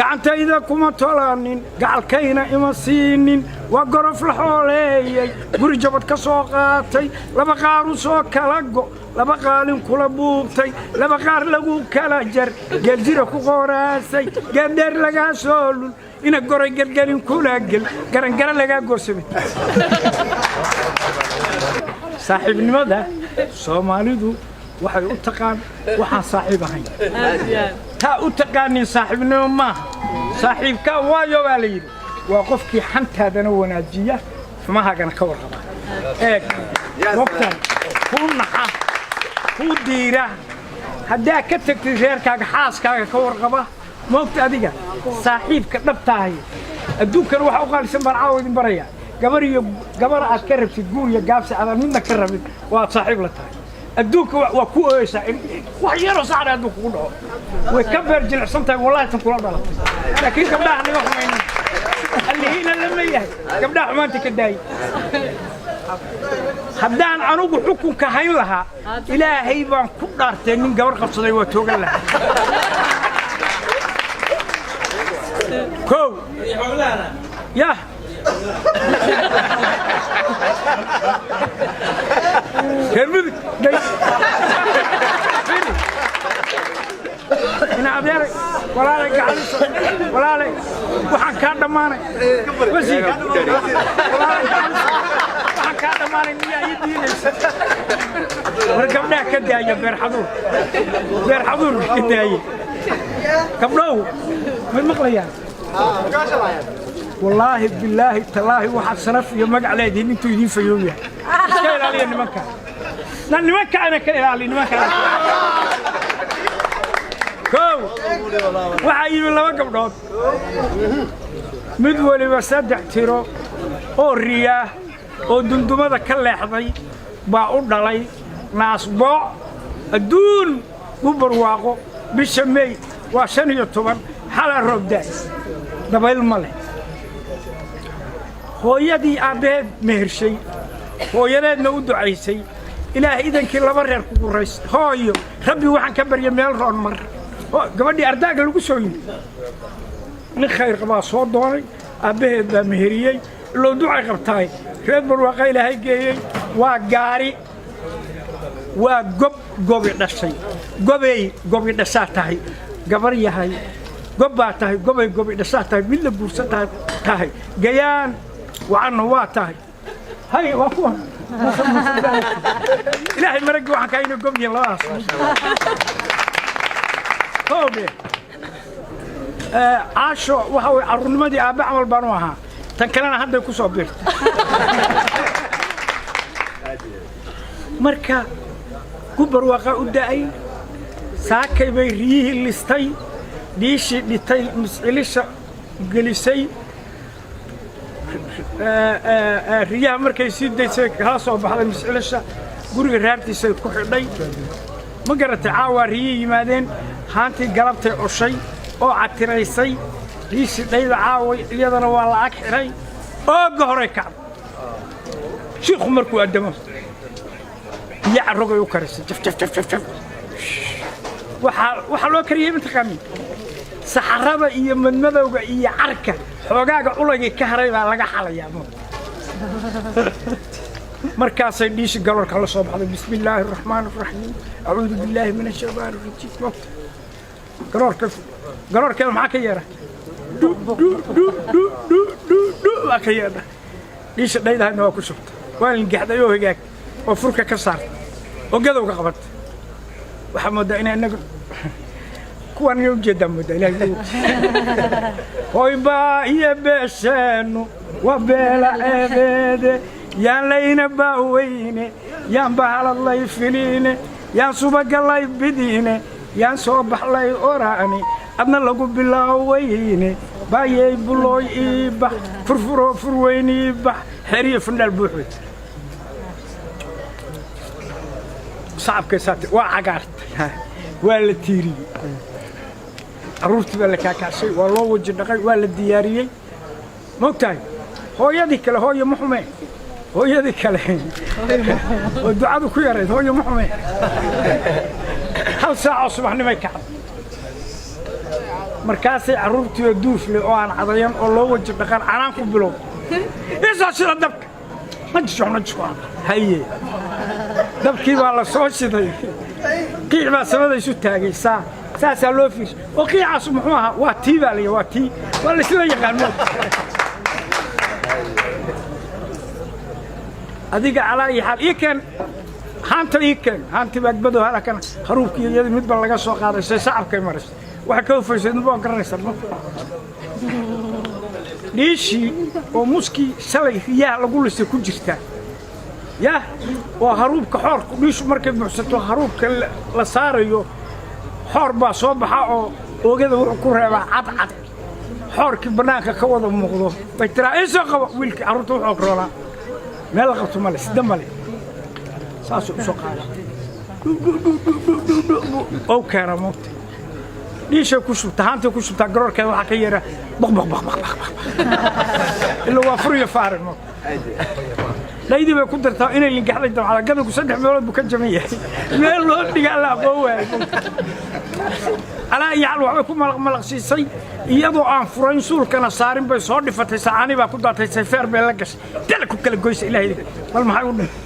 gacantayda kuma tolaanin gacalkayna ima siinin waa gorof la xooleeyey guri jabad ka soo qaatay laba qaaru soo kala go laba qaalin kula buubtay laba qaar lagu kala jar geeljira ku qoraasay geeldheer lagaa soo lul ina goray gargarin kula gel garangara lagaa goorsamay saaxiibnimada Soomaalidu waxay u taqaan waxaan saaxiib ahayn taa u taqaanin saaxiibnimo ma saaxiibka waayo baa la yiri waa qofkii xantaadana wanaajiya xumahaagana ka warqaba eeg waqtan ku naxa ku diira haddaa ka tagtay reerkaaga xaaskaaga ka warqaba moogta adiga saaxiibka dhabtaahay adduunkan waxa u qaalisan baan caawidin baraya gabar aad ka rabtid guur iyo gaabsi aad midna ka rabin waa saaxiib la tahay adduunka waa ku ooysaa wax yaroo saacad adduunka ku dhaco way ka beer jilicsan tahay wallahi tan kula dhalatay laakiin gabdhaha naga xumaynin allihiina lama yahay gabdhaha xumaanta ka daayay haddaan anugu xukunka hayn lahaa ilaahay baan ku dhaartay nin gabar qabsaday waa toogan lahaa kow yah كمل أنا أبير ولا لك عالس ولا لك وحن كان دمانة وزيك ولا لك عالس وحن كان دمانة نيا يدين وركبنا كده يا بير حضور كده يا كملوا من مقليان والله بالله تالله واحد صرف يمق عليه دين انتو يدين في يوميا كاين علي نمكا نمكا انا كاين علي نمكا كو waxay laba gabdhood mid waliba saddex tiro oo riya oo dundumada ka leexday baa u dhalay naasbo adduun u barwaaqo bisha May waa 15 xala roobdaay dabayl male hooyadii aabeed mehershay hooyadeedna u ducaysay ilaahay idankii laba reer ku guurays hooyo rabbi waxaan ka baryay meel roon mar gabadhii ardaaga lagu soo yimid nin khayr qaba soo doonay aabeed baa meheriyay loo ducay qabtay reer barwaaqo ilaahay geeyay waa gaari waa gobi dhashay gobi dhashaa tahay gabar yahay gobbaa tahay gobi dhashaa tahay mid la guursan tahay gayaan وعنه واتاي هاي وكون إلهي مرق وحن كاينو قبني الله كوبي عاشو وهو الرنمدي أبا عمل بانوها تنكلنا هذا يكون صبرت مركا كبر وقع الداعي ساكي بيريه اللي ديشي ديتاي مسئليش جلسي riyaha markay sii daysay kala soo baxday mas'uulsha guriga raartiisa ku xidhay ma garatay caawa riyi yimaadeen haantii galabtay oshay oo catiraysay riisi dhayda caawa iyadana waa la ag xiray oo hore ka sheekhu markuu adamo ya rogay u karisay jaf waxa loo kariyay intaqaami saxarada iyo madmadowga iyo carka xoogaaga ulayga ka haray baa laga xalayaa markaasay dhiishi galorka la soo baxday bismillaahir rahmaanir rahiim a'uudu billaahi minash shaytaanir rajiim galorka maxaa ka yeera waa ka yeera dhiishi dhaydahay waa ku shubtay waa in gaxday oo hagaag oo furka ka saartay oo gadowga qabatay waxa moodaa inay inagu kuwan iyo jeeda moodaa ilaahay hoy baa iyo beeshanu wa beela eebede yaan layna baaweyne yaan bahaladlay filiine yaan subagalay bidiine yaan soo baxlay oraani adna lagu bilaaweyne baayay bulooy iiba furfuro furweyni iiba xeriyo fundal buuxid صعب كسات وعقارت ولا تيري عروتي ولا كاكاسي والله وجه دقي ولا دياريي موقتاي هو يدك له هو محمد هو يدك له ودعاء كو يريد هو محمد هل ساعه صباح نما كعب markaasay carruurtii oo duufle oo aan cadayan oo loo waji dhaqan canaan ku bilow isoo shida dabka najisho haye dabkii baa la soo shiday qiic baa samada isu taagay saasaa loo fiirshay oo qiicaas muxuu ahaa waa tii baa la waa tii waa la isla yaqaano adiga calaa iyo xal ii keen haanta ii keen haantii bagbado halkan haruubkii iyada midba laga soo qaaday say sacabkay marisay waxa ka hoofaysan baa garanaysan dhiishii oo muskii shalay riyaha lagu lisay ku jirta yaa oo haruubka xoorku dhiishu markay buuxsato haruubka la saarayo xoor baa soo baxa oo oogada wuxuu ku reebaa cadcad xoorkii bannaanka ka wada muuqdo bay tiraa isoo qabo wiilkii carruurta wuxuu roolaa meel la qabto male sida male saasuu usoo qaada oo keena moogta dhiishay ku shubta haantay ku shubtaa garoorkeeda waxaa ka yeera baq ilaa waa furiyo faarin moogta laydii bay ku dartaa inay lingaxday dabcada gadanku 3 meelood buu ka jaban yahay meel loo dhigaa la aqoon waayo alaa yaal waxay ku malaqsiisay iyadoo aan furayn suulkana saarin bay soo dhifatay saacani baa ku daatay sayfeer bay la gashay dal ku kala goysay ilaahay bal maxay u dhintay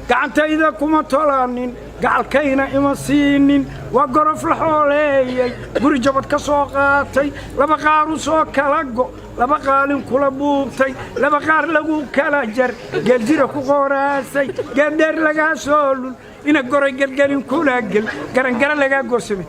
gacantayda kuma tolaanin gacalkayna ima siinin waa gorof la xooleeyay guri jabad ka soo qaatay laba qaar u soo kala go laba qaalin kula buubtay laba qaar lagu kala jar geljira ku qoraasay geedheer laga soo lul ina goray gelgelin kula gel garan laga goosabay